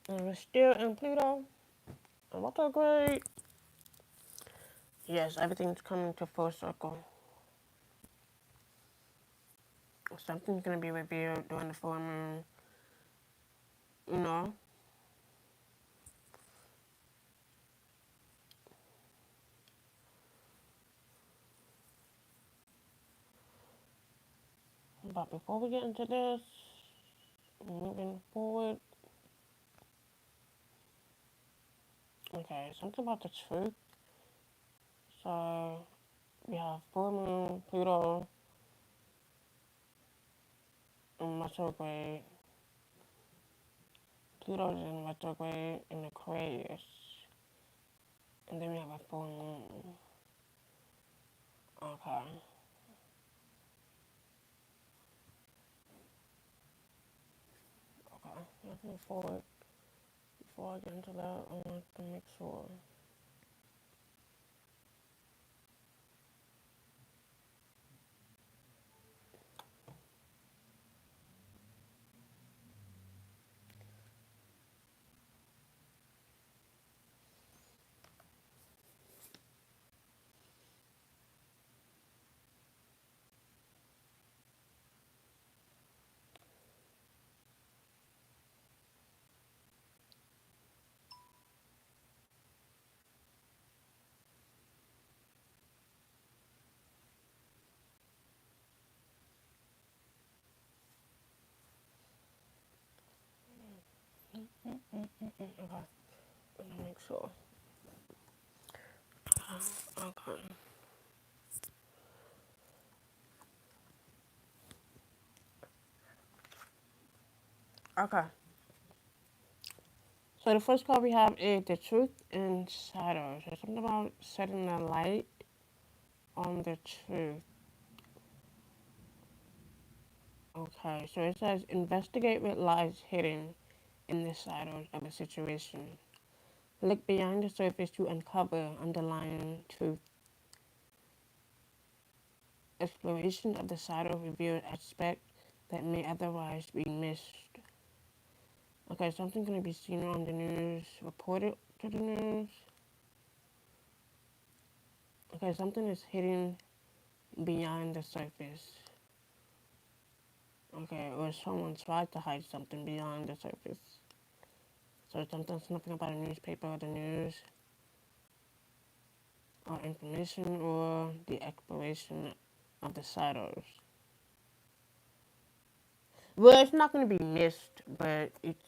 And we're still in Pluto. And retrograde. Yes, everything's coming to full circle. Something's gonna be revealed during the full moon. You know, but before we get into this, moving forward, okay, something about the truth. So we have full moon, Pluto, in retrograde. Pluto's in retrograde in Aquarius, and then we have a full moon. Okay, okay, let's move forward. Before I get into that, I want to make sure. Okay, let me make sure. Okay. Okay. So the first card we have is the truth and shadows. So something about setting the light on the truth. Okay, so it says investigate what lies hidden in the shadows of a situation. Look behind the surface to uncover underlying truth. Exploration of the shadow reveals aspects that may otherwise be missed. Okay, something going to be seen on the news, reported to the news. Okay, something is hidden beyond the surface. Okay, or someone tried to hide something beyond the surface. So something about a newspaper or the news, or information, or the exploration of the shadows. Well, it's not going to be missed, but it's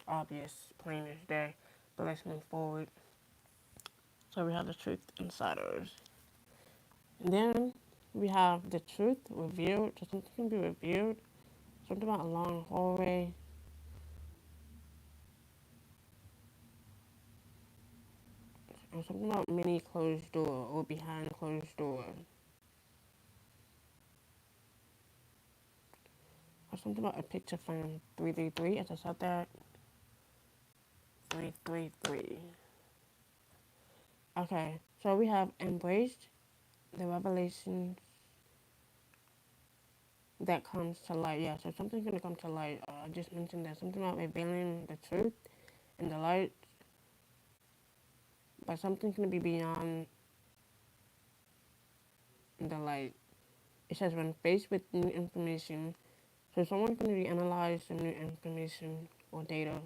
obvious, plain as day. But let's move forward. So we have the truth and shadows. And then we have the truth revealed. So something can be revealed. Something about a long hallway. Or something about many closed door or behind closed door. Or something about a picture frame 333, as I said that. 333. Okay, so we have embraced the revelations that comes to light. Yeah, so something's gonna come to light. I just mentioned that something about revealing the truth and the light, but something's gonna be beyond the light. It says when faced with new information, so someone's gonna be analyze some new information or data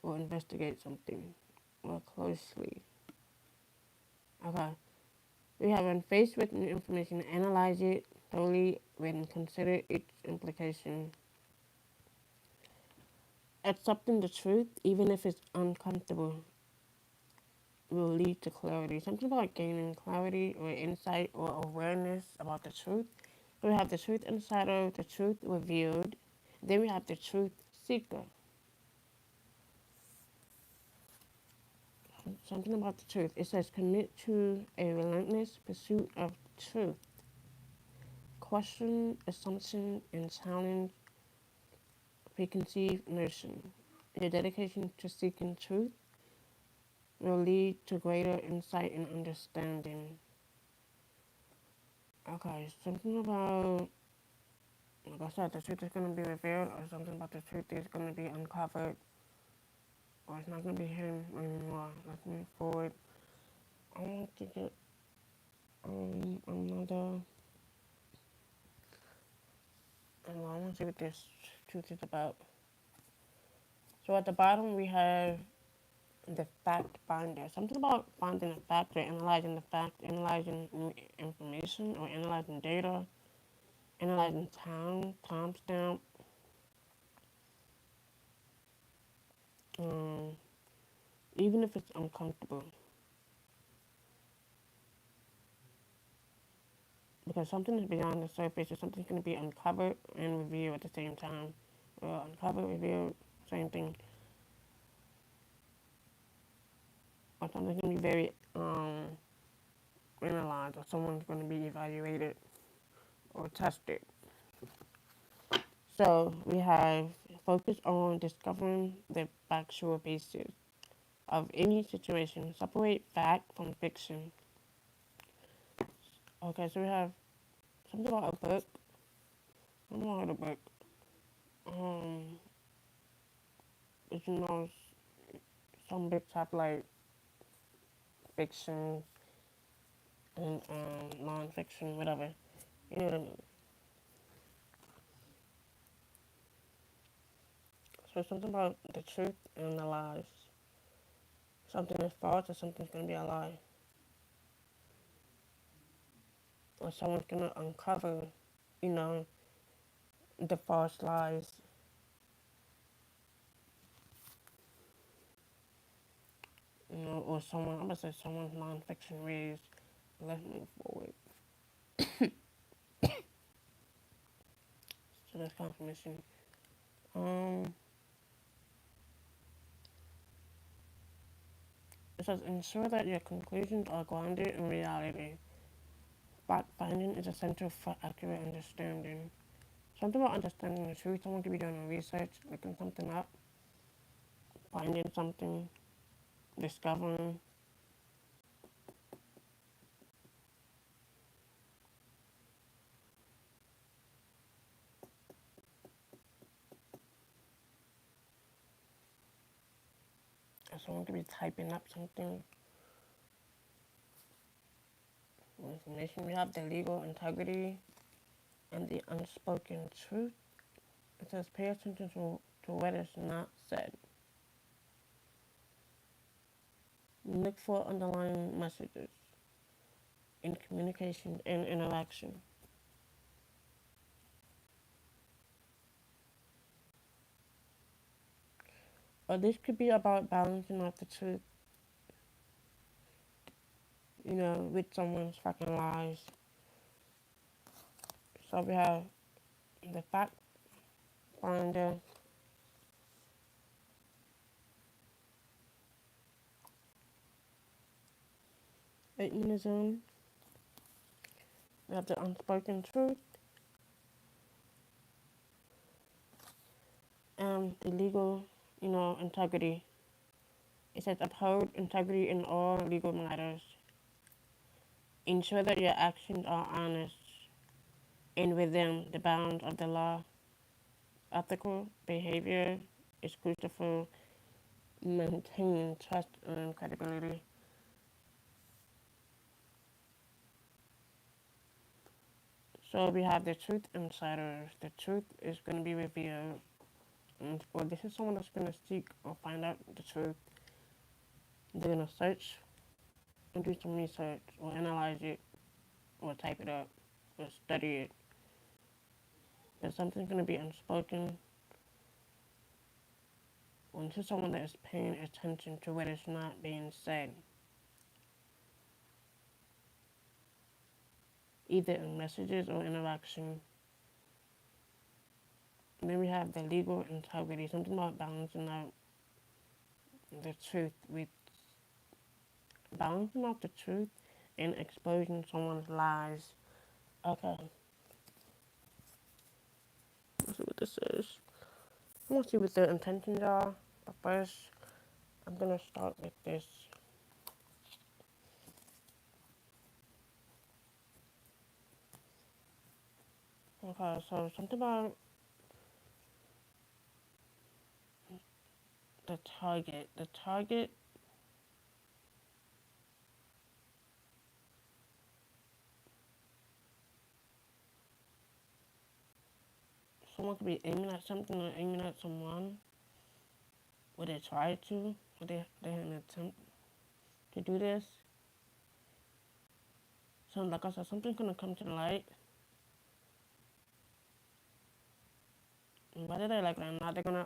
or investigate something more closely. Okay, we have when faced with new information, analyze it thoroughly and consider its implication. Accepting the truth, even if it's uncomfortable, will lead to clarity. Something about gaining clarity or insight or awareness about the truth. So we have the truth insider, the truth revealed. Then we have the truth seeker. Something about the truth. It says commit to a relentless pursuit of truth. Question, assumption, and challenge preconceived notion. Your dedication to seeking truth will lead to greater insight and understanding. Okay, something about, like I said, the truth is going to be revealed, or something about the truth is going to be uncovered. or it's not gonna be him anymore. Let's move forward. I want to get another. I want to see what this truth is about. So at the bottom we have the fact finder. Something about finding a fact or analyzing the fact, analyzing new information or analyzing data, analyzing timestamp, um, even if it's uncomfortable. Because something is beyond the surface, or something's going to be uncovered and revealed at the same time. Or uncovered, revealed, same thing. Or something's going to be very analyzed, or someone's going to be evaluated or tested. So we have focus on discovering the factual basis of any situation. Separate fact from fiction. Okay, so we have something about a book. I don't know how to book. Um, but you know, some books have like fiction and non-fiction, whatever. You know what I mean? So something about the truth and the lies. Something is false or something's gonna be a lie. Or someone's gonna uncover, you know, the false lies. You know, or someone, I'm gonna say someone's non-fiction raised. Let's move forward. So that's confirmation. Um, it says ensure that your conclusions are grounded in reality. Fact finding is essential for accurate understanding. Something about understanding the truth. Someone could be doing research, looking something up, finding something, discovering. Or someone could be typing up something. Information. We have the legal integrity and the unspoken truth. It says pay attention to what is not said. Look for underlying messages in communication and interaction. Or this could be about balancing out the truth, you know, with someone's fucking lies. So we have the fact finder, 8 minutes in. We have the unspoken truth and the legal, you know, integrity. It says uphold integrity in all legal matters. Ensure that your actions are honest and within the bounds of the law. Ethical behavior is crucial for maintaining trust and credibility. So we have the truth insiders. The truth is going to be revealed. And well, this is someone that's going to seek or find out the truth. They're going to search and do some research or analyze it or type it up or study it. But something's going to be unspoken. When to someone that is paying attention to what is not being said, either in messages or interaction. And then we have the legal integrity, something about balancing out the truth with balancing out the truth and exposing someone's lies. Okay, let's see what this is. I want to see what their intentions are, but first I'm gonna start with this. Okay, so something about the target. The target, someone could be aiming at something or aiming at someone, or they try to, or they had an attempt to do this. So like I said, something's gonna come to the light. And whether they like it or not, they're gonna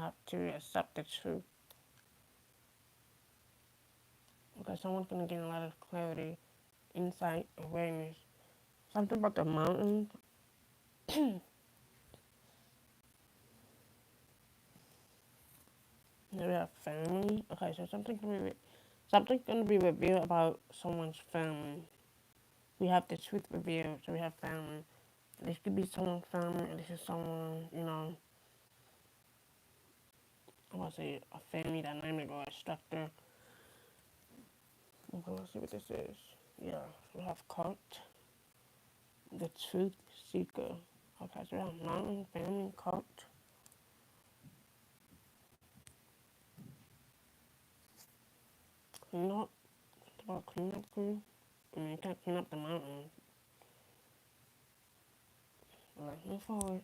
have to accept the truth. Because someone's gonna gain a lot of clarity, insight, awareness. Something about the mountains. Maybe have family. Okay, so something's gonna be revealed about someone's family. We have the truth revealed, so we have family. This could be someone's family, and this is someone, I want to say a family dynamic or a structure. Okay, let's see what this is. Yeah, we have cult, the truth seeker. Okay, so we have mountain, family, cult. Clean up. It's about clean up crew. I mean, you can't clean up the mountain. Let's move forward.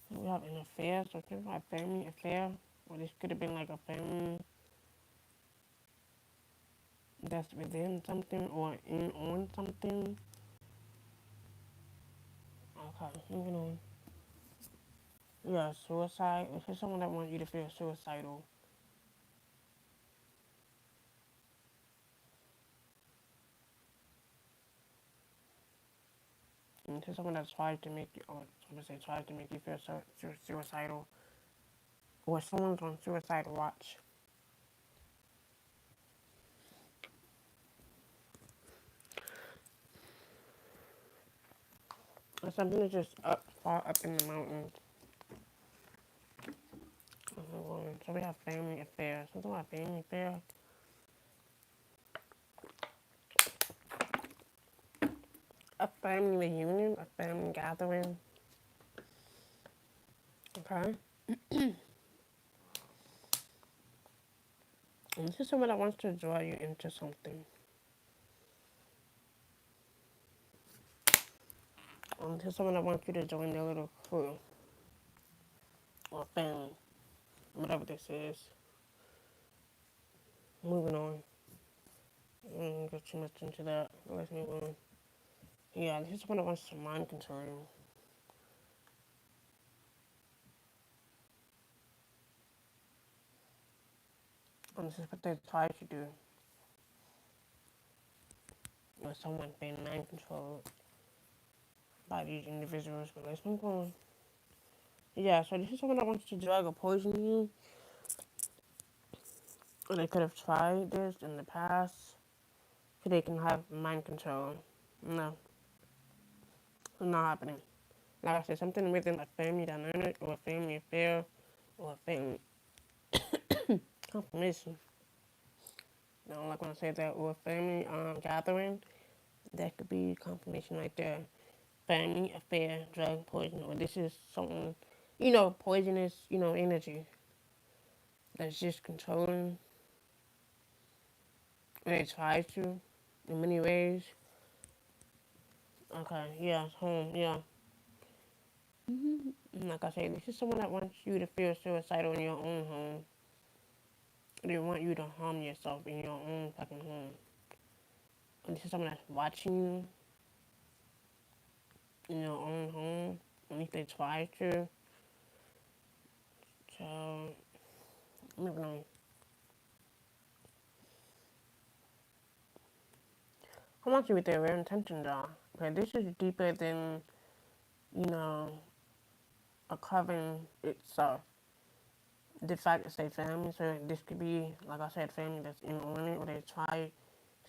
We have an affair, so think about family affair. Or this could have been like a family that's within something or in on something. Okay, moving on. Yeah, suicide. If it's someone that wants you to feel suicidal. And if it's someone that tries to make you, or I'm gonna say tries to make you feel suicidal. Or someone's on suicide watch. Or something that's just far up in the mountains. So we have family affairs. Something about family affairs. A family reunion, a family gathering. Okay? And this is someone that wants to draw you into something. This is someone that wants you to join their little crew or family, whatever this is. Moving on. I don't get too much into that. Let's move on. Yeah, this is someone that wants to mind control you. And this is what they try to do. Or someone being mind controlled by these individuals. But let's move on. Yeah, so this is someone that wants to drug or poison you. Or they could have tried this in the past. So they can have mind control. No, it's not happening. Like I said, something within a family dynamic or a family affair or a family confirmation. I don't like when I say that, or a family gathering. That could be confirmation right there. Family affair, drug poison, or this is something, poisonous, energy that's just controlling. And they try to in many ways. Okay, yeah, home, yeah. Like I said, this is someone that wants you to feel suicidal in your own home. They want you to harm yourself in your own fucking home. And this is someone that's watching you in your own home. At least they try to. So, moving on. I want you with their real intentions are. Okay, this is deeper than, you know, a coven itself. The fact that they family, so this could be, like I said, family that's in on it, or they try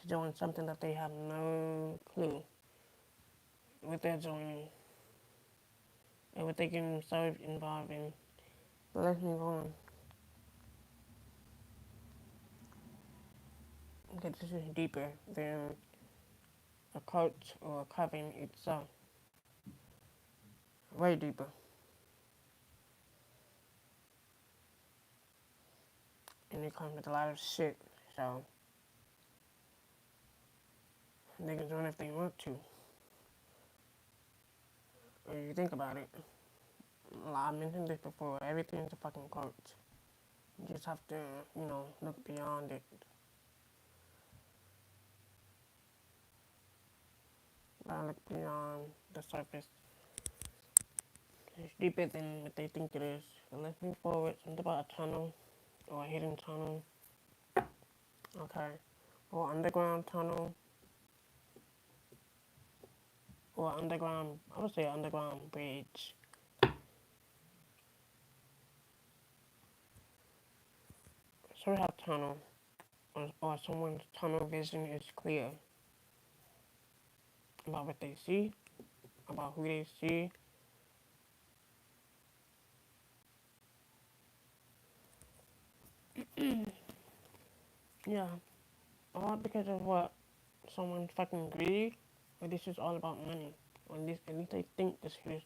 to join something that they have no clue what they're joining and what they get themselves involved in. But let's move on. Okay, this is deeper than a cult or a coven itself. Way deeper. comes with a lot of shit. So they can join if they want to. If you think about it, I mentioned this before. Everything's a fucking cult. You just have to, look beyond it. Look beyond the surface. It's deeper than what they think it is. So let's move forward. Something about a tunnel or a hidden tunnel. Okay. Or underground tunnel. Or underground, I would say underground bridge. So we have tunnel. Or someone's tunnel vision is clear about what they see, about who they see. Yeah. All because of what? Someone's fucking greedy. Or this is all about money. Or at least they think this is.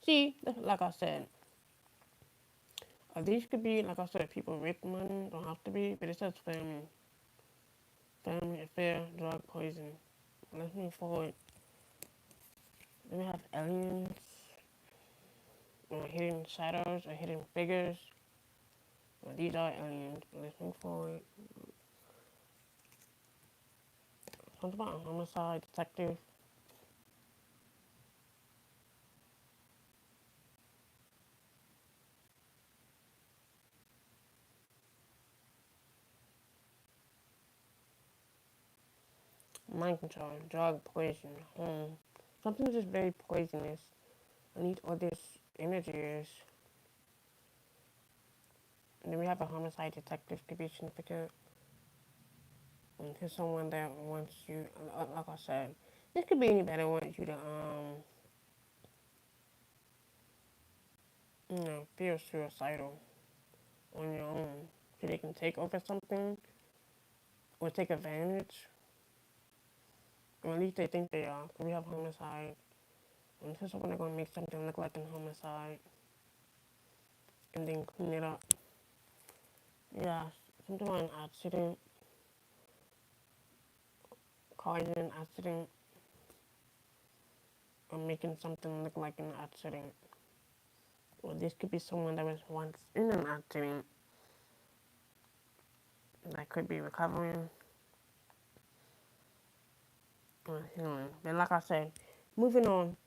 See, like I said, these could be, like I said, people with money. Don't have to be, but it says family. Family, affair, drug, poison. Let's move forward. Then we have aliens, or hidden shadows, or hidden figures. Well, these are aliens, but let's move forward. Something about a homicide detective. Mind control, drug, poison, something just very poisonous. I need all this energy is. And then we have a homicide detective could be significant. And to someone that wants you, like I said, this could be anybody that wants you to, feel suicidal on your own. So they can take over something or take advantage. Or at least they think they are. We have homicide. And this is when they're going to make something look like a homicide and then clean it up. Yeah, something like an accident, causing an accident, or making something look like an accident. Or this could be someone that was once in an accident that could be recovering or healing. But like I said, moving on.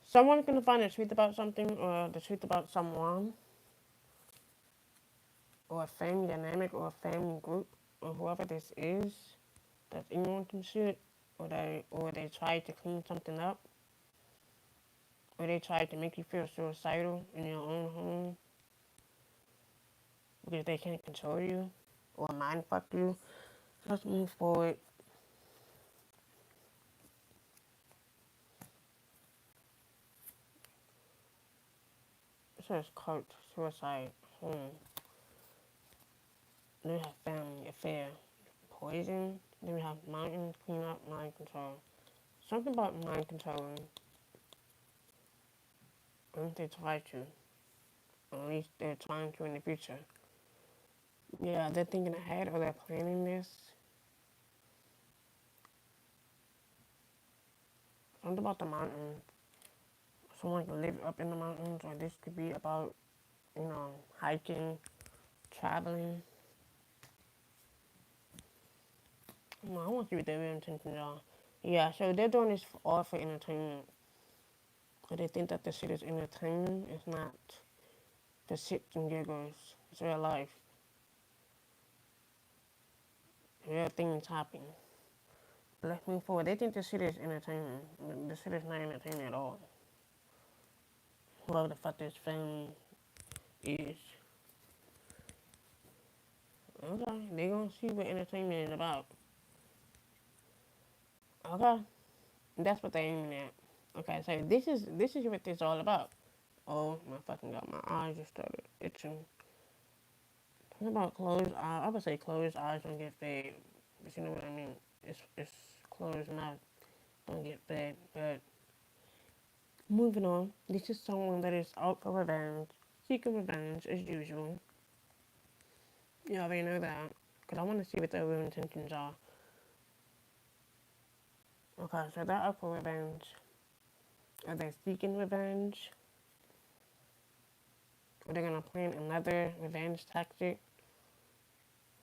Someone can find the truth about something or the truth about someone or a family dynamic or a family group or whoever this is that's ignorant some shit or they try to clean something up or they try to make you feel suicidal in your own home because they can't control you or mind fuck you. Let's move forward. It says cult, suicide, home. Then we have family, affair, poison. Then we have mountain, cleanup, mind control. Something about mind controlling. I think they try to. Or at least they're trying to in the future. Yeah, they're thinking ahead or they're planning this. Something about the mountain. Someone can live up in the mountains, or this could be about, hiking, traveling. I want to see what their real intentions are. Yeah, so they're doing this all for entertainment. Or they think that the shit is entertainment. It's not the shits and giggles. It's real life. Real things happen. But let's move forward. They think this shit is entertainment. This shit is not entertainment at all. Whoever the fuck this family is. Okay, they gonna see what entertainment is about. Okay, that's what they're aiming at. Okay, so this is what this is all about. Oh my fucking god, my eyes just started itching. Talking about closed eyes, I would say closed eyes don't get fed, but you know what I mean. It's closed mouth don't get fed. But moving on, this is someone that is out for revenge, seeking revenge as usual. You already know that. Because I want to see what their real intentions are. Okay, so they're up for revenge. Are they seeking revenge? Are they going to plan another revenge tactic?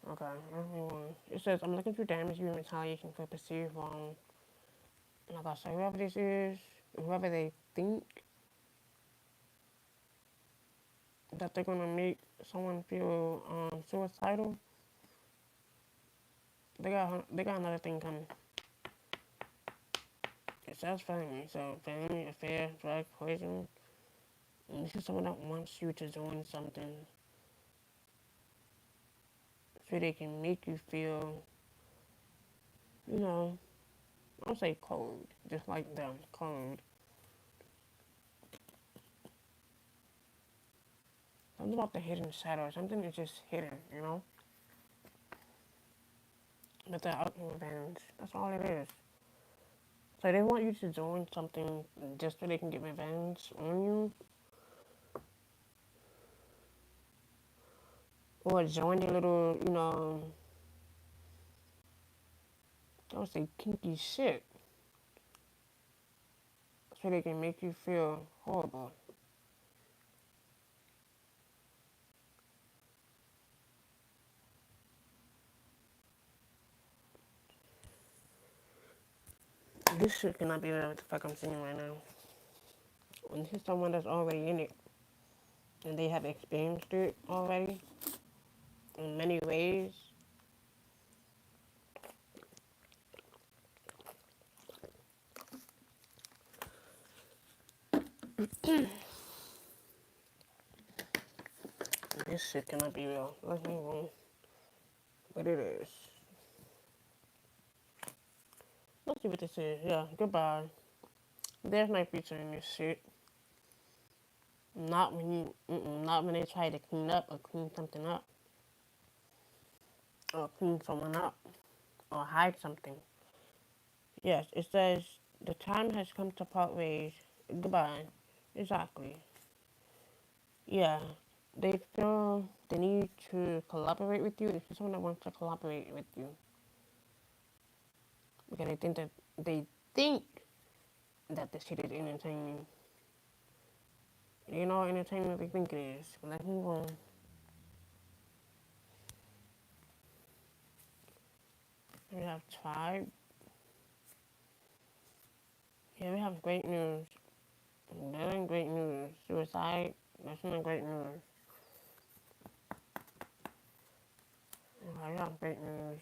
Okay, let's move on. It says, I'm looking for damage you in retaliation for perceived wrong. Like I said, whoever this is, whoever they think that they're going to make someone feel suicidal, they got another thing coming. It says family, so family, affair, drug, poison. And this is someone that wants you to join something so they can make you feel, you know, I'll say cold, just like them, cold. Something about the hidden shadow, something is just hidden, you know? But they're out in revenge. That's all it is. So they want you to join something just so they can get revenge on you. Or join their little, I would say kinky shit. So they can make you feel horrible. This shit cannot be what the fuck I'm seeing right now. When this is someone that's already in it and they have experienced it already in many ways. This shit cannot be real. Let's move on. But it is. Let's see what this is. Yeah, goodbye. There's no future in this shit. Not when they try to clean up or clean something up. Or clean someone up. Or hide something. Yes, it says the time has come to part ways. Goodbye. Exactly. Yeah. They feel the need to collaborate with you. If you're someone that wants to collaborate with you. Because they think that this shit is entertaining. You know what entertainment they think it is. Let's move on. We have tribe. Yeah, we have great news. That ain't great news. Suicide, that's not great news. Okay, we have great news.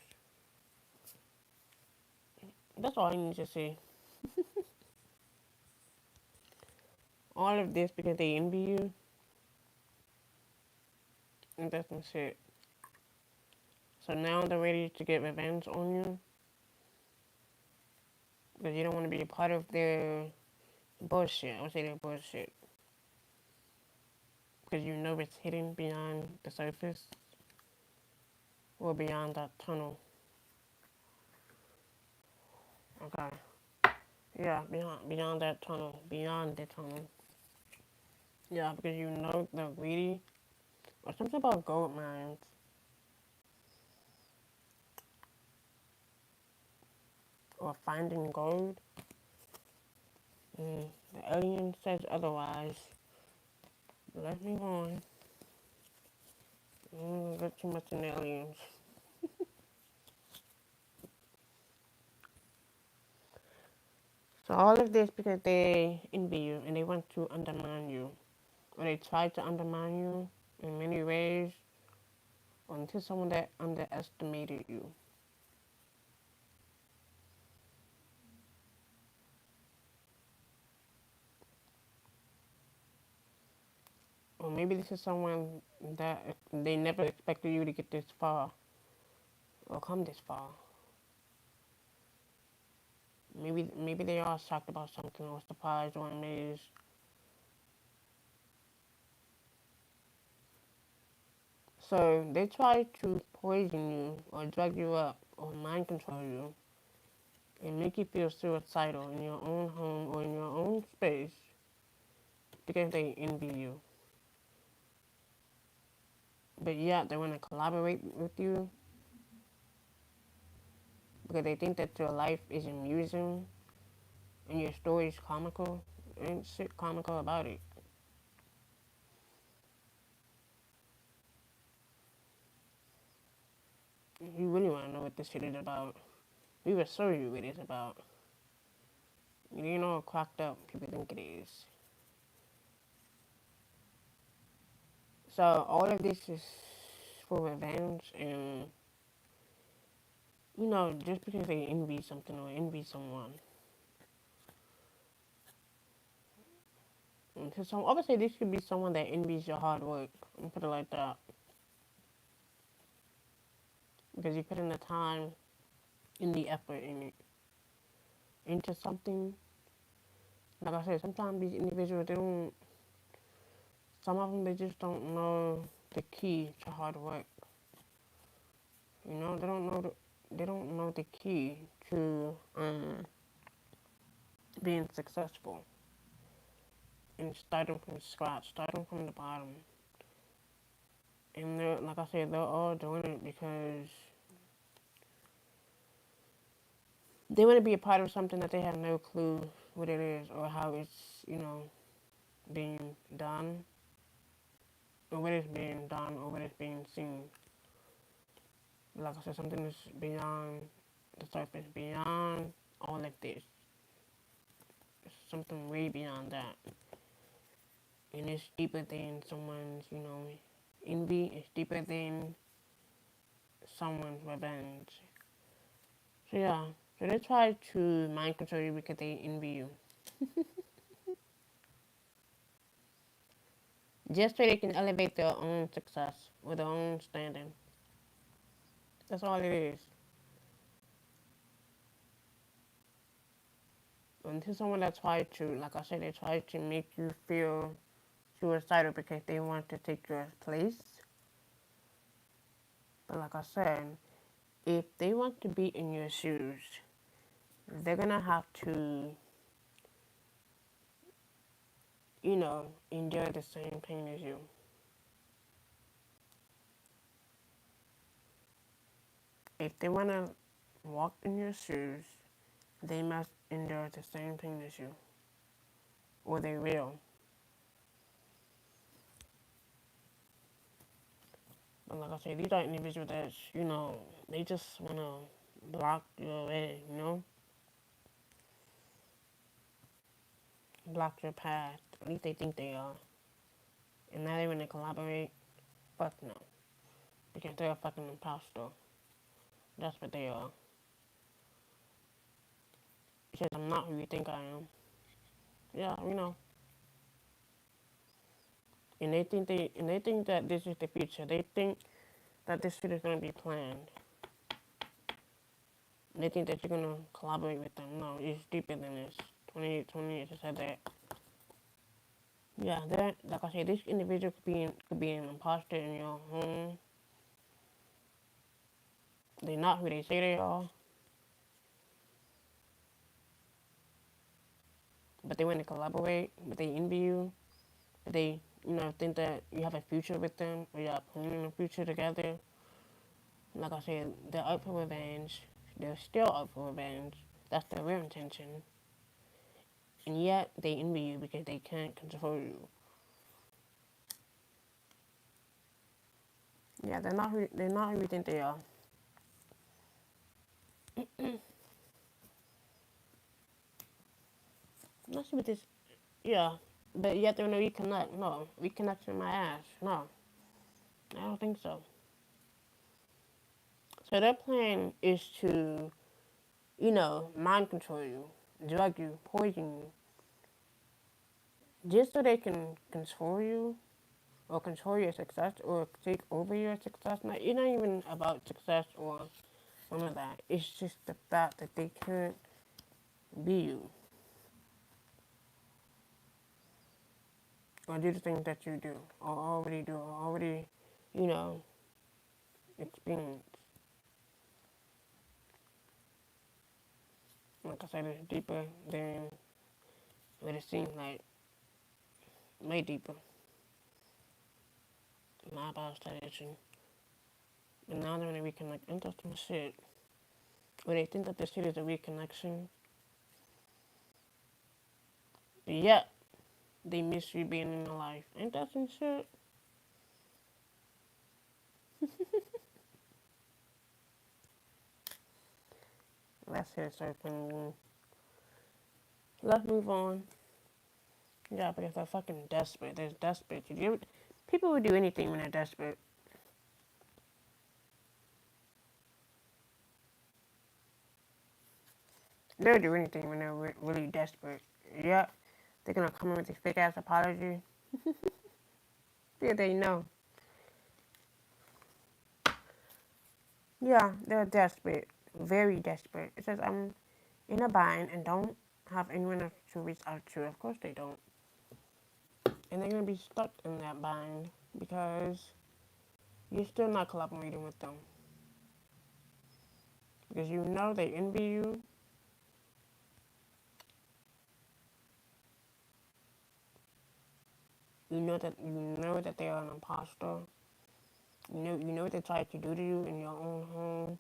That's all I need to see. All of this because they envy you. And that's some shit. So now they're ready to get revenge on you. Because you don't want to be a part of their bullshit. I would say their bullshit. Because you know it's hidden beyond the surface. Or beyond that tunnel. Okay. Yeah, beyond that tunnel. Beyond the tunnel. Yeah, because you know they're greedy. Or something about gold mines. Or finding gold. The alien says otherwise. Let's move on. Get too much in the aliens. So all of this because they envy you and they want to undermine you. Or they try to undermine you in many ways. Or until someone that underestimated you. Or maybe this is someone that they never expected you to get this far. Or come this far. Maybe they are shocked about something or surprised or amazed. So they try to poison you or drug you up or mind control you and make you feel suicidal in your own home or in your own space because they envy you. but yet they want to collaborate with you because they think that your life is amusing and your story is comical. Ain't shit comical about it. You really want to know what this shit is about. We will show you what it's about. You know how cracked up people think it is. So all of this is for revenge, and just because they envy something or envy someone. And so obviously this could be someone that envies your hard work. I'm put it like that. Because you put in the time and the effort in it into something. Like I said, sometimes these individuals some of them they just don't know the key to hard work. They don't know the key to being successful and starting from scratch, starting from the bottom. And like I said, they're all doing it because they want to be a part of something that they have no clue what it is or how it's, being done, or what is being done, or what is being seen. Like I said, something that's beyond the surface, beyond all of this. It's something way beyond that. And it's deeper than someone's, envy. It's deeper than someone's revenge. So yeah, so they try to mind control you because they envy you. Just so they can elevate their own success or their own standing. That's all it is. And to someone that tried to, like I said, they try to make you feel suicidal because they want to take your place. But like I said, if they want to be in your shoes, they're gonna have to, endure the same pain as you. If they wanna walk in your shoes, they must endure the same pain as you. Or they will. But like I said, these are individuals that, they just wanna block your way, block your path. At least they think they are. And now they want to collaborate. Fuck no. Because they're a fucking imposter. That's what they are. Because I'm not who you think I am. Yeah, And they think that this is the future. They think that this shit is gonna be planned. They think that you're gonna collaborate with them. No, it's deeper than this. 28 just said that. Yeah, that like I said, this individual could be an imposter in your home. They're not who they say they are. But they want to collaborate, but they envy you. But they, think that you have a future with them, or you're planning a future together. Like I said, they're up for revenge. They're still up for revenge. That's their real intention. And yet, they envy you because they can't control you. Yeah, they're not who you think they are. Let's see what this. Yeah, but yet they want to reconnect. No, reconnection my ass. No, I don't think so. So their plan is to, mind control you, drug you, poison you, just so they can control you or control your success or take over your success. Now, it's not even about success or none of that. It's just the fact that they can't be you or do the things that you do or already, you know, experience. Like I said, it's deeper than what it seems like. Way deeper. My eyeballs started itching. And now they're going to reconnect. Ain't that some shit? Or they think that this shit is a reconnection. But yet, they miss you being in their life. Ain't that some shit? Let's hit circling. Let's move on. Yeah, because they're fucking desperate. They're desperate. People would do anything when they're desperate. They'll do anything when they're really desperate. Yeah, they're gonna come in with a fake ass apology. Yeah, they know. Yeah, they're desperate. Very desperate. It says, I'm in a bind and don't have anyone else to reach out to. Of course they don't. And they're gonna be stuck in that bind because you're still not collaborating with them. Because you know they envy you. You know that they are an imposter. You know what they tried to do to you in your own home.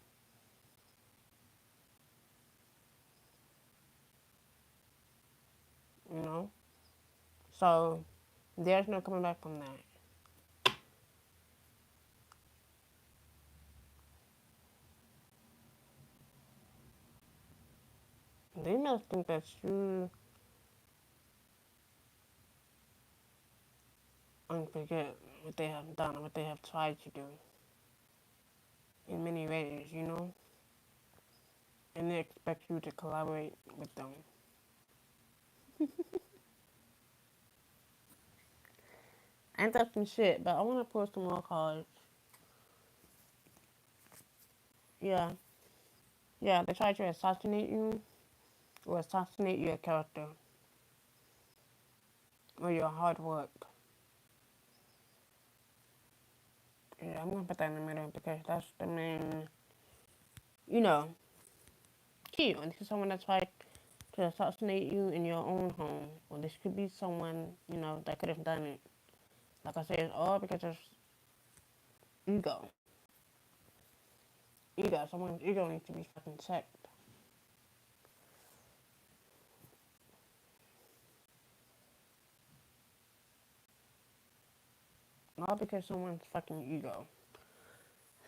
You know? So there's no coming back from that. They must think that you forget what they have done and what they have tried to do in many ways, you know? And they expect you to collaborate with them. Ain't that some shit? But I want to pull some more cards. Yeah, yeah, they try to assassinate you or assassinate your character or your hard work. Yeah, I'm gonna put that in the middle because that's the main, you know, key. And this is someone that tried to assassinate you in your own home, or this could be someone, that could have done it. Like I said, it's all because of ego. Ego. Someone's ego needs to be fucking checked. All because someone's fucking ego.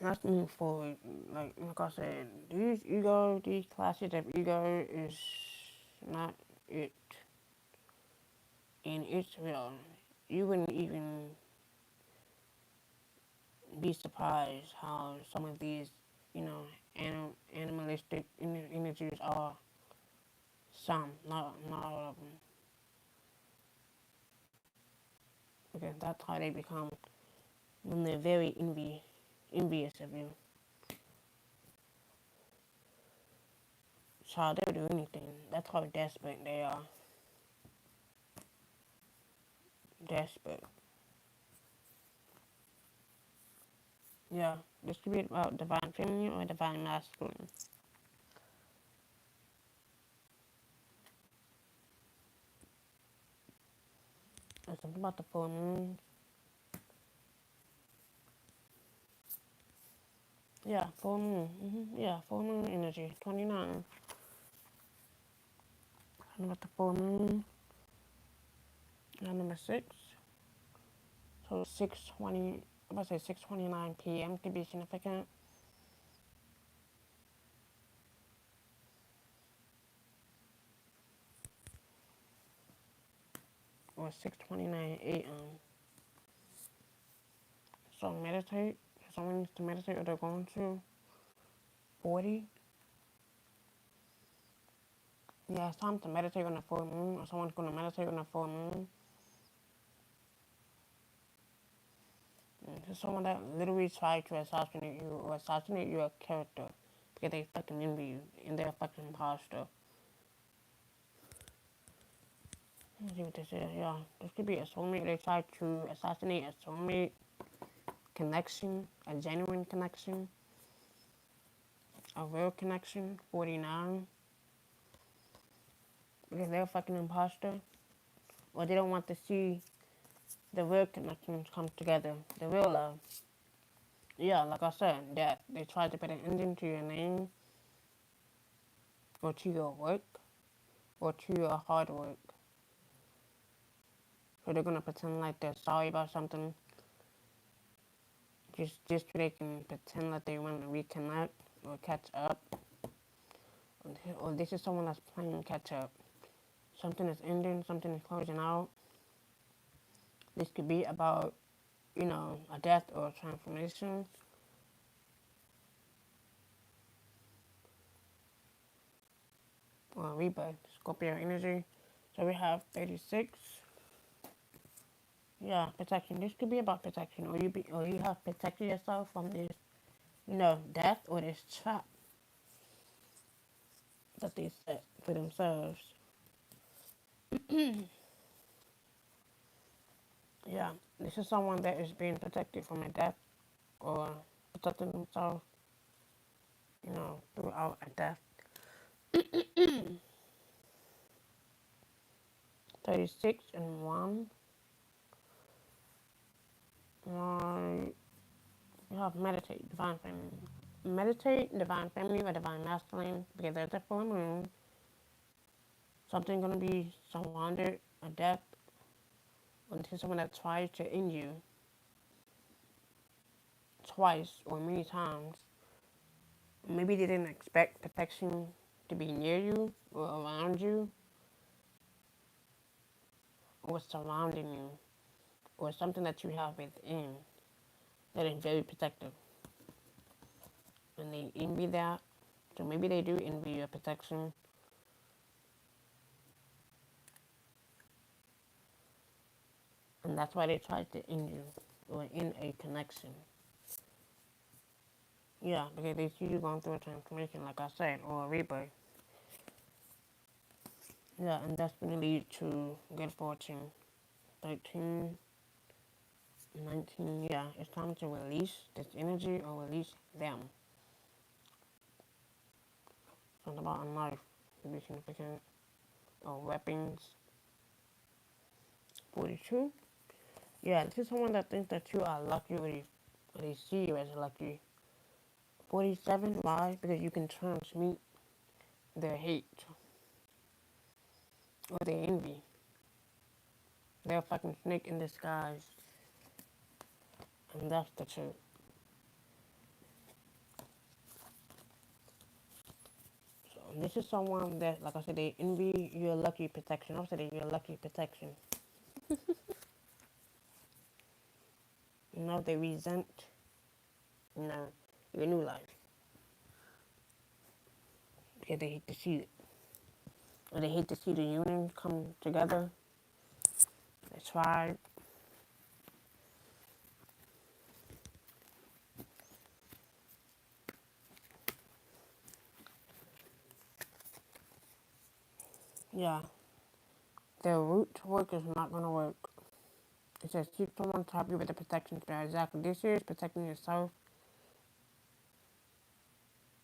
Let's move forward. Like I said, these classes of ego is not it. And it's real. You wouldn't even be surprised how some of these, animalistic energies are. Some, not all of them. Because that's how they become when they're very envious of you. So they'll do anything. That's how desperate they are. Desperate. Yeah, this could be about divine feminine or divine masculine. There's something about the full moon. Yeah, full moon. Yeah, full moon energy. 29. Something about the full moon. And number 6. So 6:20. I'm about to say 6:29 p.m. could be significant. Or 6:29 a.m. So meditate. If someone needs to meditate or they're going to. 40. Yeah, it's time to meditate on the full moon, or someone's going to meditate on the full moon. It's someone that literally tried to assassinate you or assassinate your character because they fucking envy you and they're a fucking imposter. Let's see what this is. Yeah, this could be a soulmate. They tried to assassinate a soulmate connection, a genuine connection, a real connection. 49. Because they're a fucking imposter. Or they don't want to see the real connections come together, the real love. Yeah, like I said, that they try to put an ending to your name or to your work or to your hard work. So they're gonna pretend like they're sorry about something just so they can pretend like they want to reconnect or catch up. Or this is someone that's playing catch up. Something is ending, something is closing out. This could be about, a death or a transformation or a rebirth. Scorpio energy. So we have 36. Yeah, protection. This could be about protection, or you have protected yourself from this, death or this trap that they set for themselves. Yeah, this is someone that is being protected from a death or protecting themselves, throughout a death. 36 and 1. Uh, you have meditate, divine feminine. Meditate, divine feminine or divine masculine, because there's a full moon. Something gonna be surrounded, a death, or this is someone that tries to end you twice or many times. Maybe they didn't expect protection to be near you or around you or surrounding you or something that you have within that is very protective. And they envy that. So maybe they do envy your protection. And that's why they try to end you or end a connection. Yeah, because they see you going through a transformation, like I said, or a rebirth. Yeah, and that's going to lead to good fortune. 13, 19, yeah, it's time to release this energy or release them. Something about a knife to be significant. Or weapons. 42, yeah, this is someone that thinks that you are lucky or they see you as lucky. 47, why? Because you can transmute their hate or their envy. They're a fucking snake in disguise. And that's the truth. So this is someone that, like I said, they envy your lucky protection. Also, they your lucky protection. They resent, your new life. Because they hate to see it. Or they hate to see the union come together. They tried. Yeah. Their root work is not going to work. It says keep someone happy with the protection spell. Exactly. This year is protecting yourself,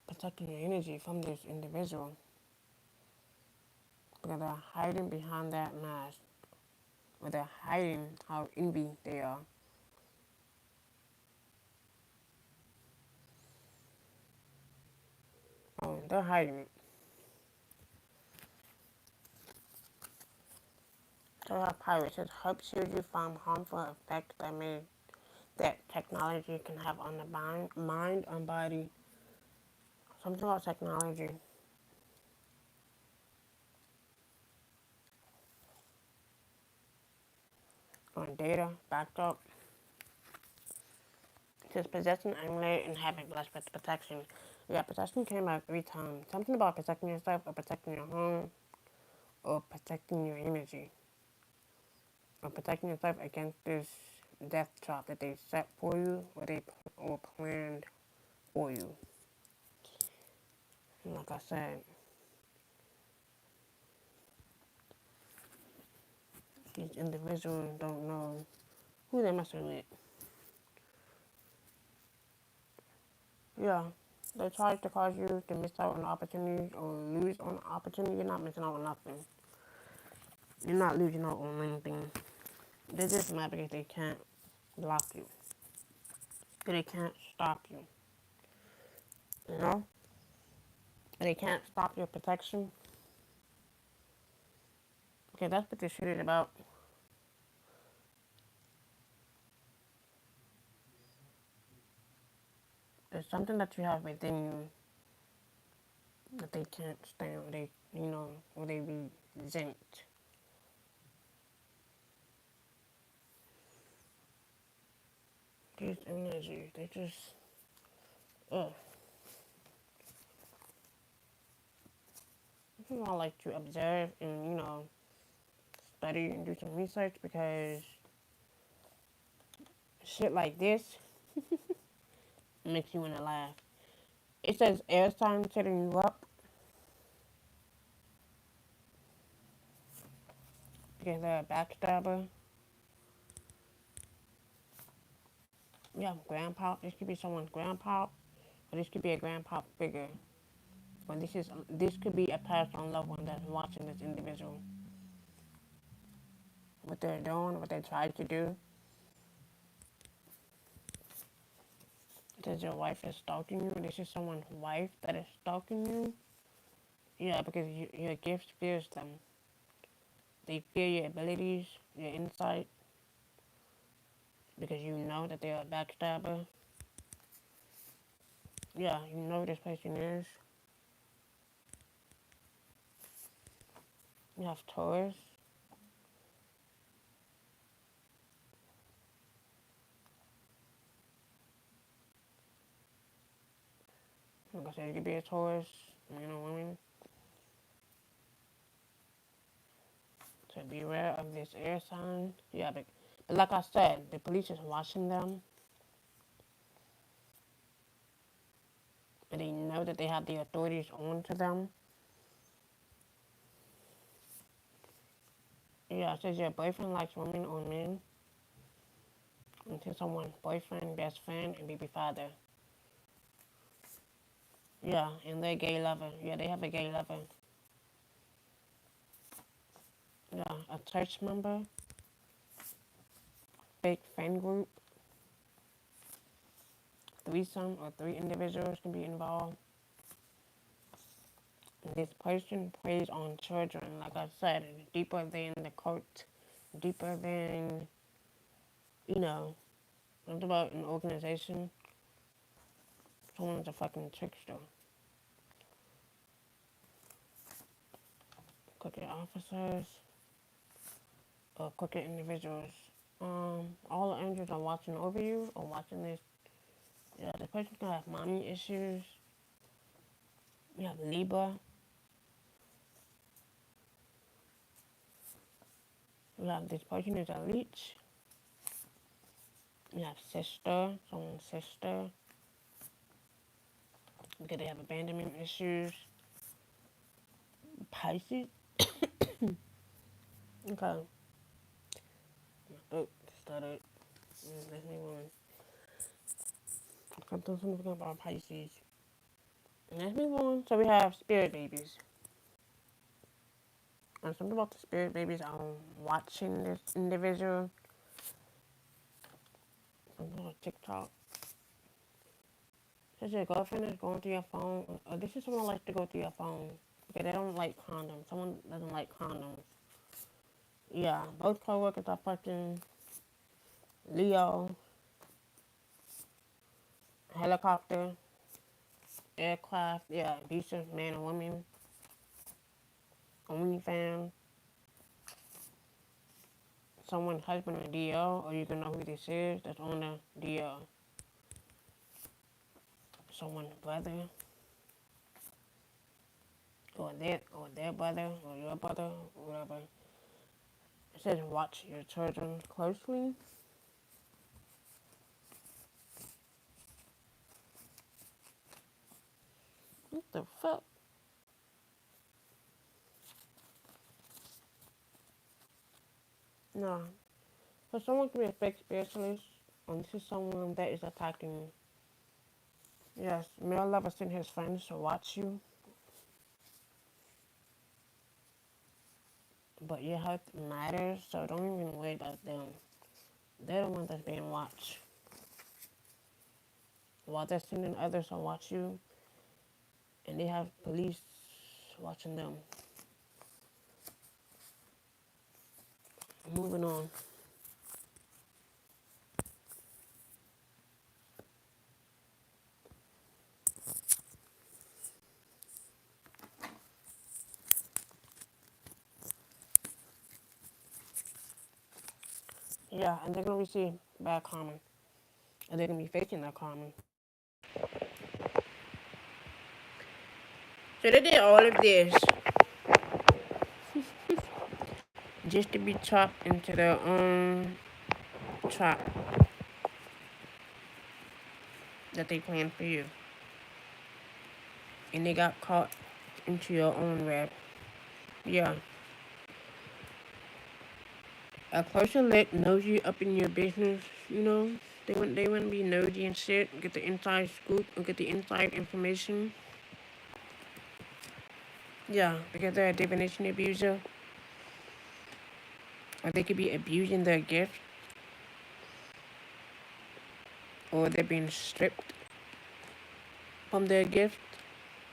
protecting your energy from this individual. Because they're hiding behind that mask. Or they're hiding how envy they are. Oh, they're hiding it. So our pirates says help shield you from harmful effects that technology can have on the mind and body. Something about technology. On data, backed up. It says possessing amulet and having blessed with protection. Yeah, protection came out 3 times. Something about protecting yourself or protecting your home or protecting your energy. Or protecting yourself against this death trap that they set for you or planned for you. And like I said, these individuals don't know who they're messing with. Yeah, they try to cause you to miss out on opportunities or lose on opportunity. You're not missing out on nothing. You're not losing out on anything. They're just mad because they can't block you. They can't stop you. You know? They can't stop your protection. Okay, that's what this shit is about. There's something that you have within you that they can't stand, or they resent. These energies, they just, ugh. I like to observe and, study and do some research because shit like this makes you want to laugh. It says air sign setting you up because they're a backstabber. Yeah, grandpa. This could be someone's grandpa, or this could be a grandpa figure. Or this could be a passed on loved one that's watching this individual. What they're doing, what they tried to do. Because your wife is stalking you. This is someone's wife that is stalking you. Yeah, because your gift fears them. They fear your abilities, your insight, because you know that they're a backstabber. Yeah, you know who this person is. You have Taurus. Like I said, you could be a Taurus, women. So beware of this air sign. Yeah, but like I said, the police is watching them. And they know that they have the authorities on to them. Yeah, it says your boyfriend likes women or men. Until someone's boyfriend, best friend, and baby father. Yeah, and they're gay lover. Yeah, they have a gay lover. Yeah, a church member, fake friend group, threesome or three individuals can be involved. And this person preys on children, like I said, deeper than the cult, deeper than, something about an organization. Someone's a fucking trickster. Crooked officers or crooked individuals. All the angels are watching over you or watching this. Yeah, the person can have mommy issues. You have Libra. You have this person is a leech. You have sister, someone's sister. Because they have abandonment issues. Pisces. Okay. My throat stuttered. Let's move on. I'm doing something about Pisces. Let's move on. So we have spirit babies. And something about the spirit babies, I'm watching this individual. Something on TikTok. Says your girlfriend is going through your phone. This is someone who likes to go through your phone. Okay, they don't like condoms. Someone doesn't like condoms. Yeah, both co-workers are fucking Leo, helicopter, aircraft, yeah, abusive man or woman, OnlyFans, someone's husband or DL, or you can know who this is that's on the DL. Someone's brother, or their brother, or your brother, or whatever. It says watch your children closely. What the fuck? No. So someone can be a fake spiritualist, and this is someone that is attacking you. Yes, male lover sent his friends to watch you. But your health matters, so don't even worry about them. They're the ones that's being watched. While they're sending others to watch you, and they have police watching them. Moving on. Yeah, and they're gonna receive bad karma. And they're gonna be facing that karma. So they did all of this just to be chopped into their own trap that they planned for you. And they got caught into your own web. Yeah. A closer look knows you up in your business, you know. They want to be nosy and shit, get the inside scoop or get the inside information. Yeah, because they're a divination abuser. Or they could be abusing their gift. Or they're being stripped from their gift.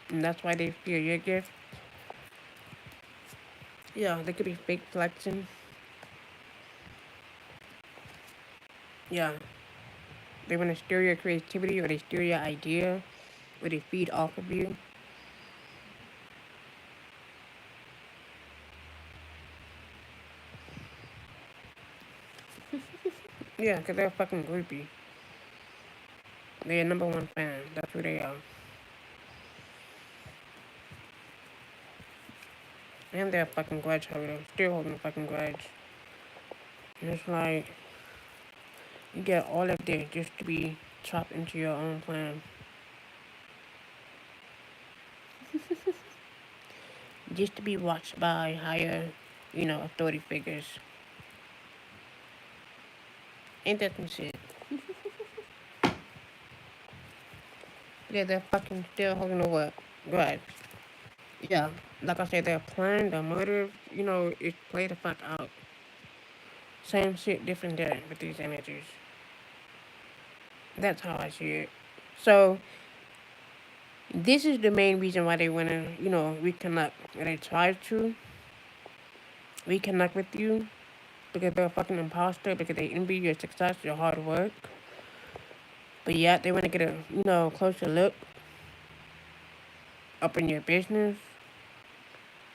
And that's why they fear your gift. Yeah, they could be fake flexing. Yeah. They want to steal your creativity or they steal your idea. Or they feed off of you. Yeah, because they're fucking groupie. They're number one fan. That's who they are. And they're a fucking grudge holder. Still holding a fucking grudge. And it's like, you get all of this just to be chopped into your own plan. Just to be watched by higher, authority figures. Ain't that some shit? Yeah, they're fucking still holding a what? Grudge. Yeah. Like I said, their plan, their motive, is play the fuck out. Same shit, different day with these energies. That's how I see it. So, this is the main reason why they want to, reconnect. Or they try to reconnect with you because they're a fucking imposter, because they envy your success, your hard work. But yet they want to get a, closer look up in your business.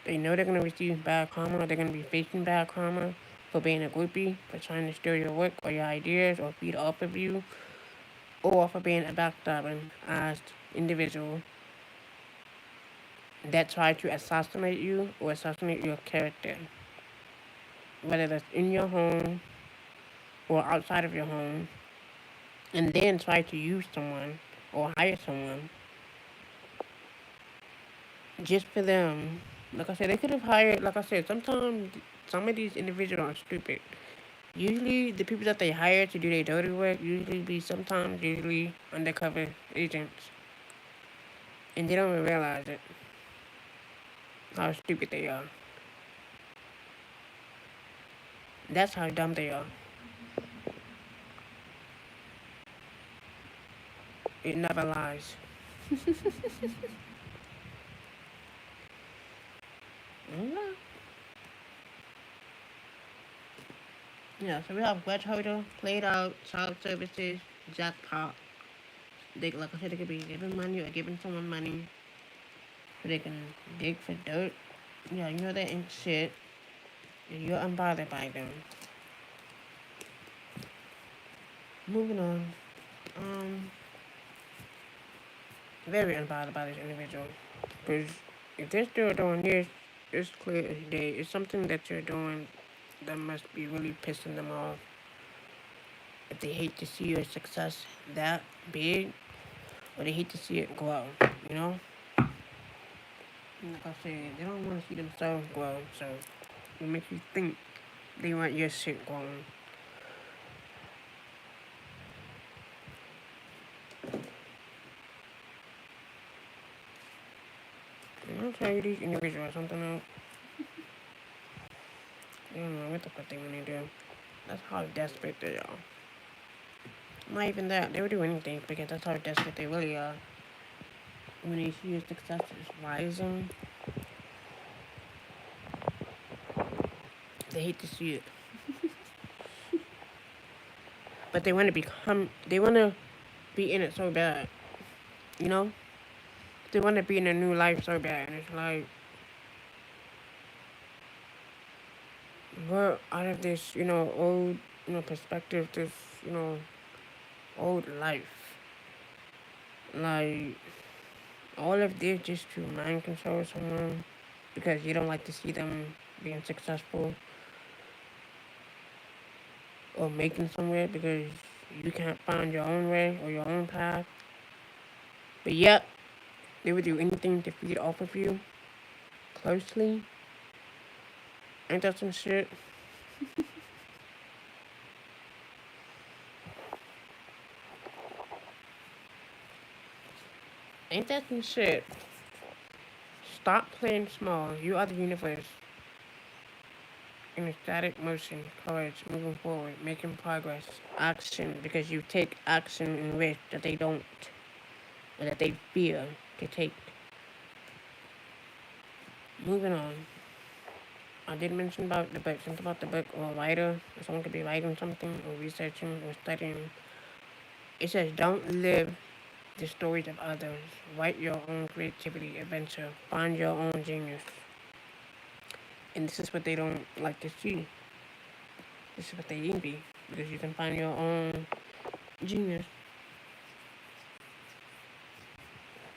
They know they're going to receive bad karma. They're going to be facing bad karma for being a groupie, for trying to steal your work or your ideas or feed off of you, or for being a backstabbing ass individual that tried to assassinate you or assassinate your character. Whether that's in your home or outside of your home, and then try to use someone or hire someone just for them. Like I said, they could have hired, like I said, sometimes some of these individuals are stupid. Usually, the people that they hire to do their dirty work usually undercover agents. And they don't even realize it, how stupid they are. That's how dumb they are. It never lies. Mhm. Yeah, so we have grudge holder, played out, child services, jackpot. They, like I said, they could be giving money or giving someone money so they can dig for dirt. Yeah, they ain't shit. And you're unbothered by them. Moving on. Um, Very unbothered by this individual. Because if they're still doing this, it's clear as day. It's something that you're doing that must be really pissing them off. If they hate to see your success that big, or they hate to see it grow, you know? Like I said, they don't want to see themselves grow, so it makes you think they want your shit growing. And I'll tell you these individuals something else. I don't know what the fuck they want to do. That's how desperate they are. Not even that. They would do anything because that's how desperate they really are. When they see your success is rising, they hate to see it. But they want to be in it so bad. You know? They want to be in a new life so bad. And it's like, we're out of this, old, perspective, this, old life. Like, all of this just to mind control someone because you don't like to see them being successful or making somewhere because you can't find your own way or your own path. But yet, they would do anything to feed off of you closely. Ain't that some shit? Ain't that some shit? Stop playing small. You are the universe. In a static motion, courage, moving forward, making progress, action, because you take action in ways that they don't, or that they fear to take. Moving on. I did mention about the book, something about the book or a writer, or someone could be writing something, or researching, or studying. It says, don't live the stories of others. Write your own creativity, adventure, find your own genius. And this is what they don't like to see. This is what they envy, because you can find your own genius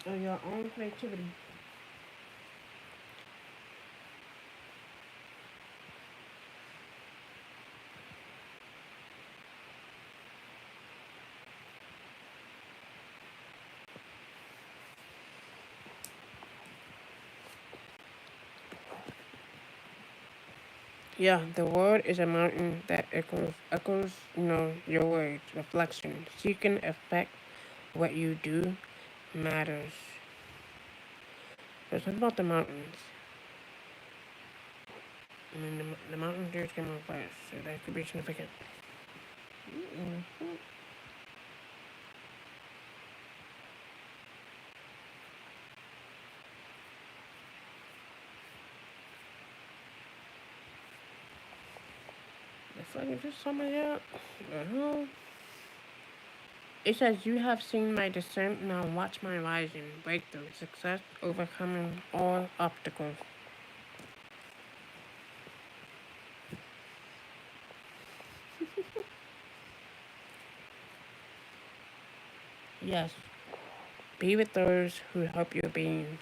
or your own creativity. Yeah, the world is a mountain that echoes, your words, reflection. Seek and affect what you do matters. So it's not about the mountains. I mean, the mountain deers came out first, so that could be significant. The fuck is this somebody out? The hell? It says, you have seen my descent, now watch my rising, breakthrough, success, overcoming all obstacles. Yes, be with those who help your being.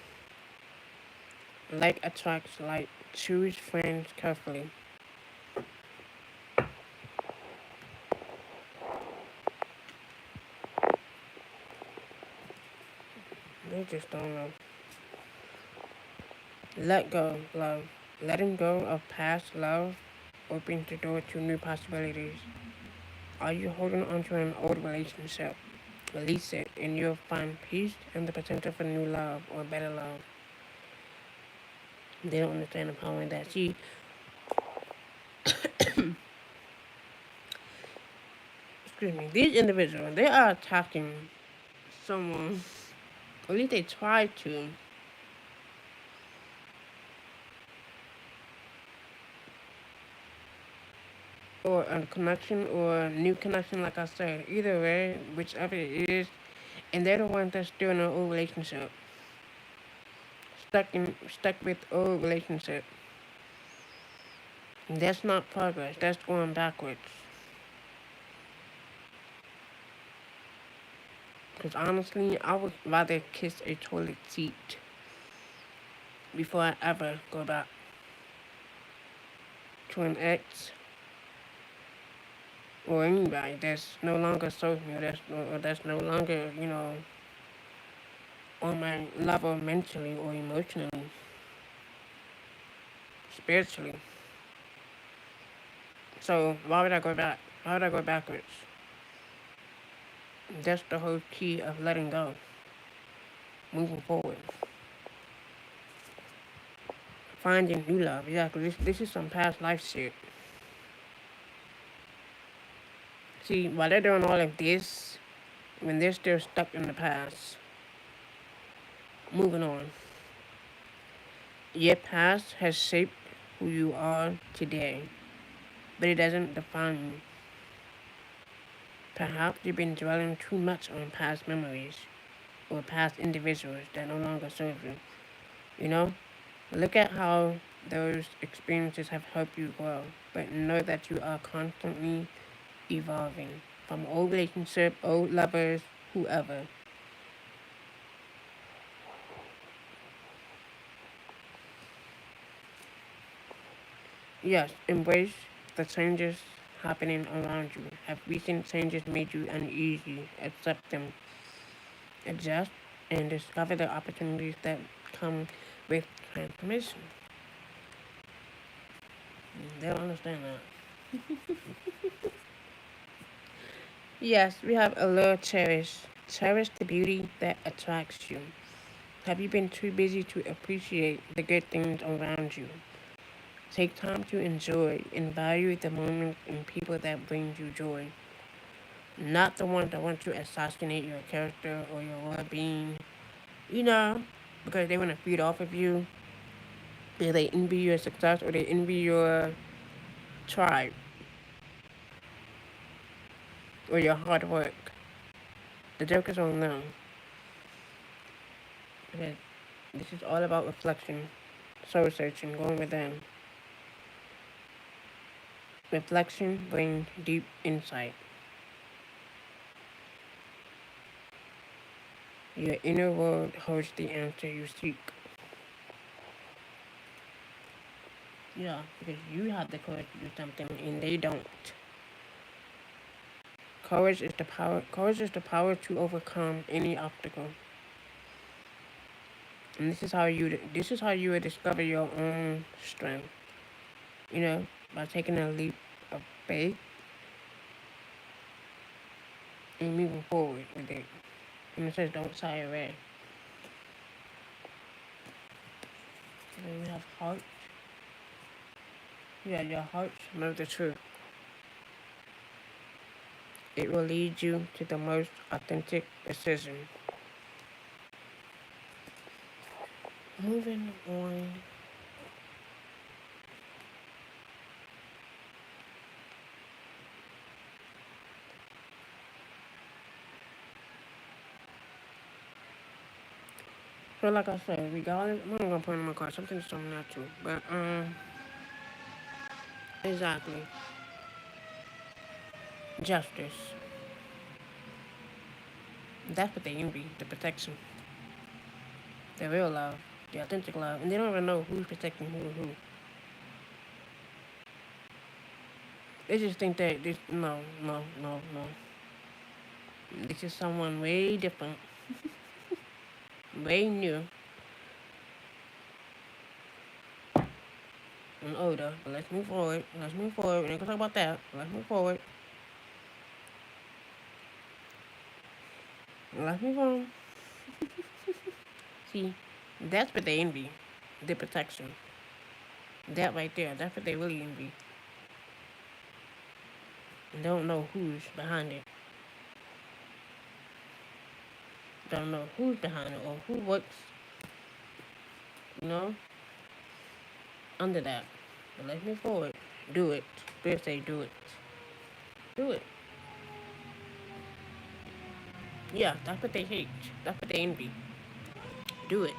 Like attracts like. Choose friends carefully. They just don't know. Let go, love. Letting go of past love opens the door to new possibilities. Are you holding on to an old relationship? Release it, and you'll find peace and the potential for new love or better love. They don't understand the power in that. See, excuse me, these individuals, they are attacking someone, or at least they try to, or a connection or a new connection, like I said. Either way, whichever it is, and they're the ones that's still in an old relationship, stuck with old relationship. That's not progress. That's going backwards. Because honestly, I would rather kiss a toilet seat before I ever go back to an ex or anybody that's no longer serving me. That's no longer, on my level mentally or emotionally, spiritually. So why would I go back? Why would I go backwards? That's the whole key of letting go, moving forward. finding new love. Exactly. This is some past life shit. See, while they're doing all of this, when they're still stuck in the past, moving on. Your past has shaped who you are today, but it doesn't define you. Perhaps you've been dwelling too much on past memories or past individuals that no longer serve you. You know? Look at how those experiences have helped you grow, but know that you are constantly evolving. From old relationship, old lovers, whoever. Yes, embrace the changes happening around you. Have recent changes made you uneasy? Accept them, adjust, and discover the opportunities that come with transformation. They don't understand that. Yes, we have a little cherish. Cherish the beauty that attracts you. Have you been too busy to appreciate the good things around you? Take time to enjoy and value the moments and people that bring you joy. Not the ones that want to assassinate your character or your well-being. You know, because they want to feed off of you. Because they envy your success or they envy your tribe or your hard work. The joke is on them. Because this is all about reflection, soul searching, going within. Reflection brings deep insight. Your inner world holds the answer you seek. Yeah, because you have the courage to do something and they don't. Courage is the power. Courage is the power to overcome any obstacle. And this is how you. This is how you will discover your own strength. You know, by taking a leap of faith and moving forward with it. And it says don't shy away. And then we have heart. Yeah, your heart knows the truth. It will lead you to the most authentic decision. Moving on. So like I said, regardless, I'm not gonna put in my card. Something's so natural, but exactly. Justice. That's what they envy. The protection. The real love. The authentic love. And they don't even know who's protecting who. They just think that this. No, no, no, no. This is someone way different, way new, and older. But let's move forward. Let's move forward. We ain't gonna talk about that. Let's move forward. Let's move on. See, that's what they envy. The protection. That right there. That's what they really envy. And don't know who's behind it. Don't know who's behind it or who works, you know, under that. But let's move forward. Do it. Spirit say do it. Do it. Yeah, that's what they hate. That's what they envy. Do it.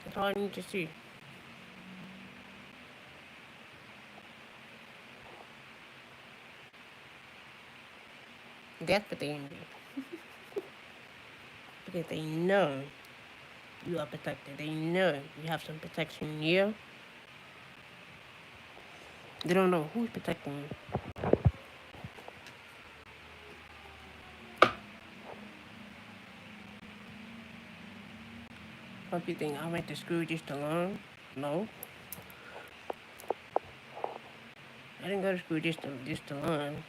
That's all I need to see. That's what they envy. Because they know you are protected. They know you have some protection here. They don't know who's protecting you. Some people think I went to school just to learn. No. I didn't go to school just to learn.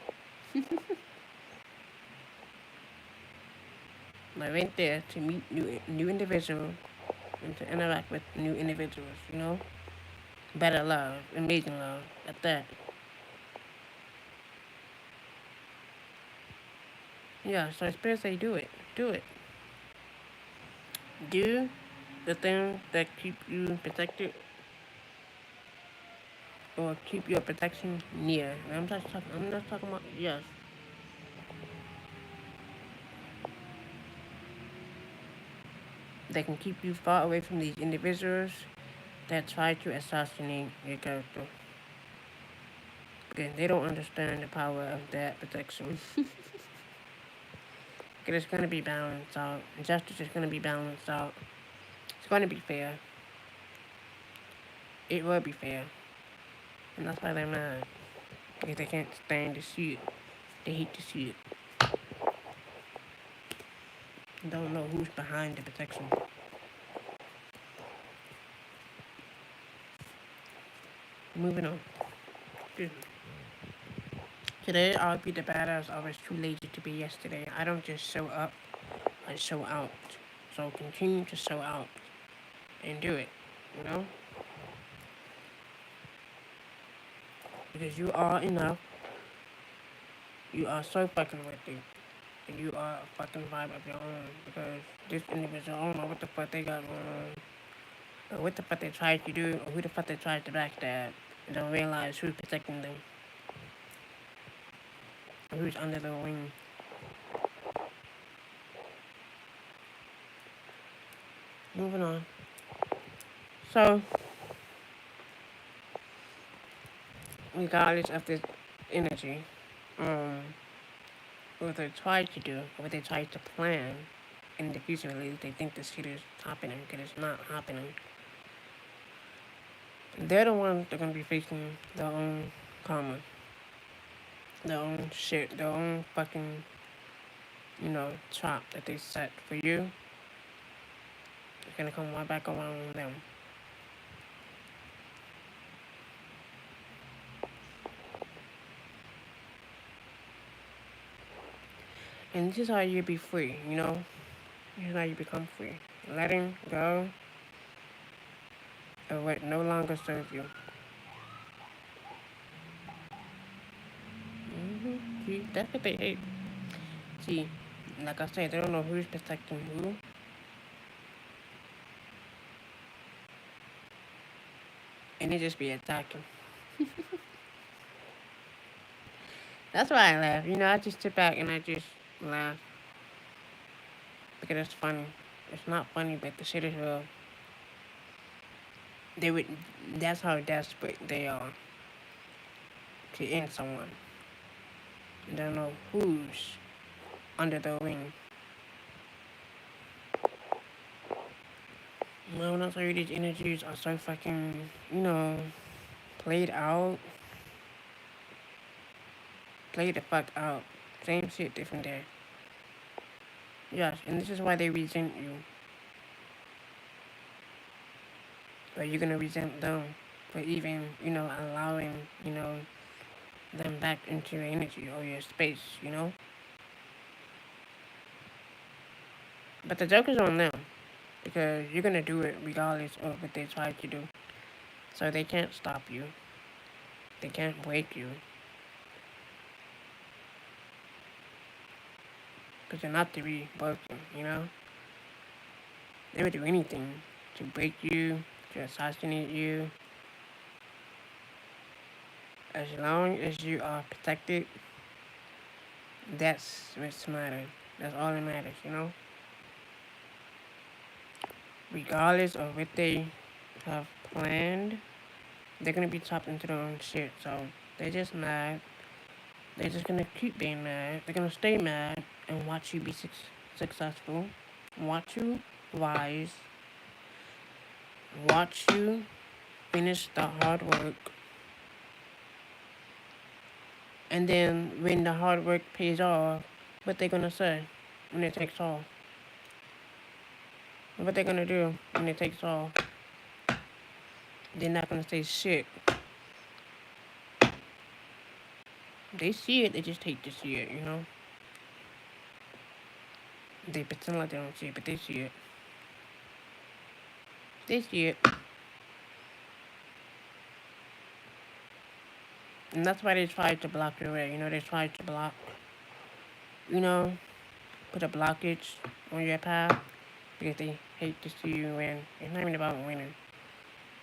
Like right there to meet new individuals and to interact with new individuals. Better love, amazing love. At that. Yeah. So spirit say, do it, do it, do the thing that keep you protected or keep your protection near. And I'm just talking about yes. They can keep you far away from these individuals that try to assassinate your character. Because they don't understand the power of that protection. Because it's going to be balanced out. Justice is going to be balanced out. It's going to be fair. It will be fair. And that's why they're mad. Because they can't stand to see it. They hate to see it. Don't know who's behind the protection. Moving on. Excuse me. Today I'll be the badass I was too lazy to be yesterday. I don't just show up, I show out. So continue to show out and do it, you know? Because you are enough. You are so fucking worthy. And you are a fucking vibe of your own. Because this individual, I don't know what the fuck they got going on. Or what the fuck they tried to do. Or who the fuck they tried to backstab. And don't realize who's protecting them. Or who's under their wing. Moving on. So, regardless of this energy, what they try to do, what they try to plan in the future, at least they think this shit is happening, because it's not happening. They're the ones that are going to be facing their own karma, their own shit, their own fucking, trap that they set for you. It's going to come right back around on them. And this is how you be free, This is how you become free. Letting go of what no longer serves you. See, that's what they hate. See, like I said, they don't know who's protecting who. And they just be attacking. That's why I laugh. I just sit back and I just laugh. Because it's funny. It's not funny, but the shit is real. That's how desperate they are to end someone. They don't know who's under their wing. When I tell you these energies are so fucking, played out. Played the fuck out. Same shit, different day. Yes, and this is why they resent you. But you're gonna resent them for even, allowing, them back into your energy or your space, But the joke is on them. Because you're gonna do it regardless of what they try to do. So they can't stop you. They can't break you. Because you're not to be broken, They would do anything to break you, to assassinate you. As long as you are protected, that's what's matters. That's all that matters, Regardless of what they have planned, they're gonna be chopped into their own shit. So they're just mad. They're just gonna keep being mad. They're gonna stay mad and watch you be successful. Watch you rise. Watch you finish the hard work. And then when the hard work pays off, what they gonna say when it takes off? What they gonna do when it takes off? They're not gonna say shit. They see it, they just hate to see it, They pretend like they don't see it, but they see it. They see it. And that's why they try to block your way. They try to block, you know, put a blockage on your path because they hate to see you win. It's not even about winning.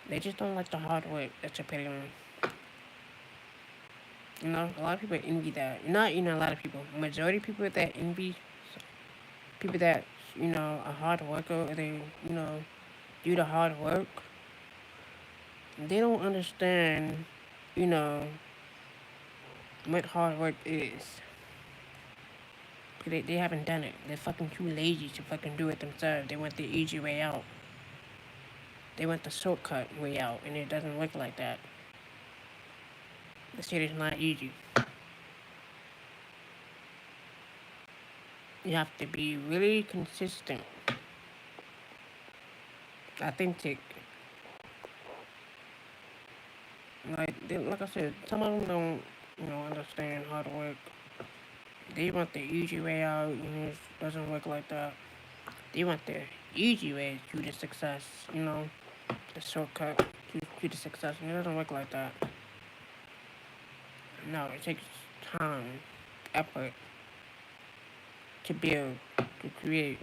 They just don't like the hard work that you're putting in. A lot of people envy that. Not, a lot of people. Majority of people that envy people that, are hard worker, or they, do the hard work, they don't understand, you know, what hard work is. Because they haven't done it. They're fucking too lazy to fucking do it themselves. They want the easy way out. They want the shortcut way out, and it doesn't work like that. The shit is not easy. You have to be really consistent, authentic. Like I said, some of them don't, understand hard work. They want the easy way out, it doesn't work like that. They want the easy way to the success, the shortcut to the success, and it doesn't work like that. No, it takes time, effort to build, to create.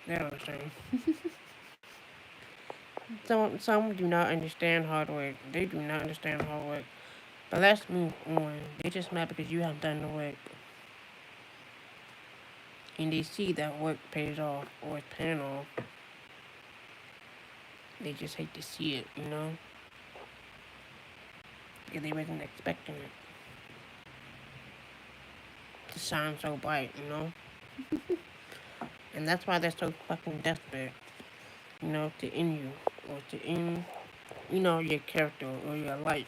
They don't understand. Some do not understand hard work. They do not understand hard work. But let's move on. They just mad because you have done the work. And they see that work pays off or is paying off. They just hate to see it, Because they wasn't expecting it to shine so bright, And that's why they're so fucking desperate, to end you. Or to end, your character or your life.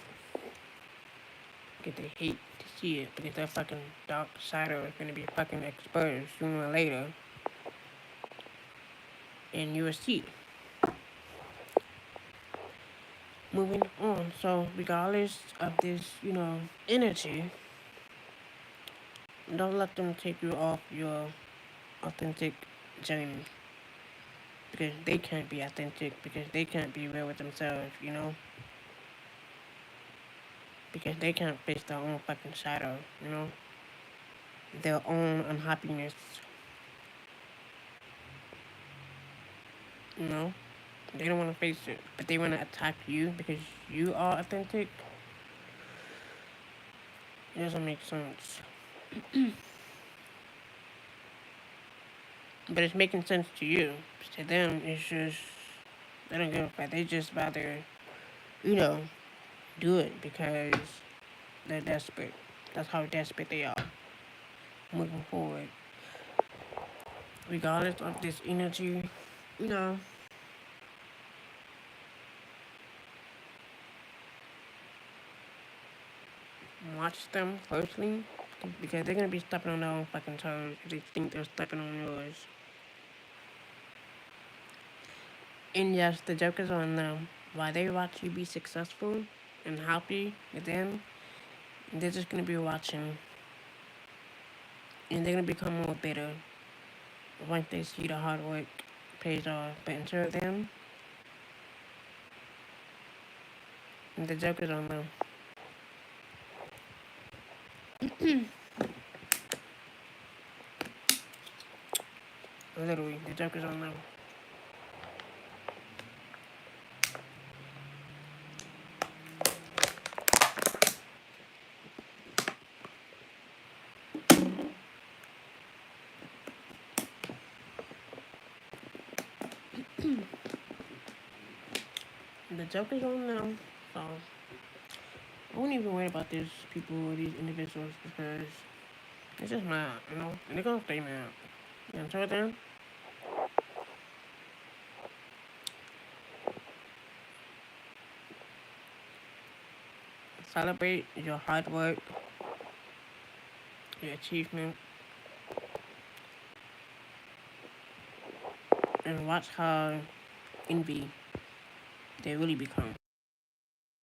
Because they hate to see it. Because their fucking dark side is going to be fucking exposed sooner or later. And you will see. Moving on. So, regardless of this, energy, don't let them take you off your authentic journey. Because they can't be authentic. Because they can't be real with themselves, Because they can't face their own fucking shadow, Their own unhappiness. They don't want to face it, but they want to attack you because you are authentic. It doesn't make sense. But it's making sense to you. To them, it's just, they don't give a fuck. They just rather, do it because they're desperate. That's how desperate they are. Moving forward. Regardless of this energy, watch them closely because they're going to be stepping on their own fucking toes if they think they're stepping on yours. And yes, the joke is on them. While they watch you be successful and happy with them, they're just going to be watching. And they're going to become more bitter once they see the hard work pays off. But until then, the joke is on them. Literally, the joke is on them. The joke is on them. So, I wouldn't even worry about these people or these individuals because it's just mad, And they're gonna stay mad. Until then, celebrate your hard work, your achievement, and watch how envy they really become.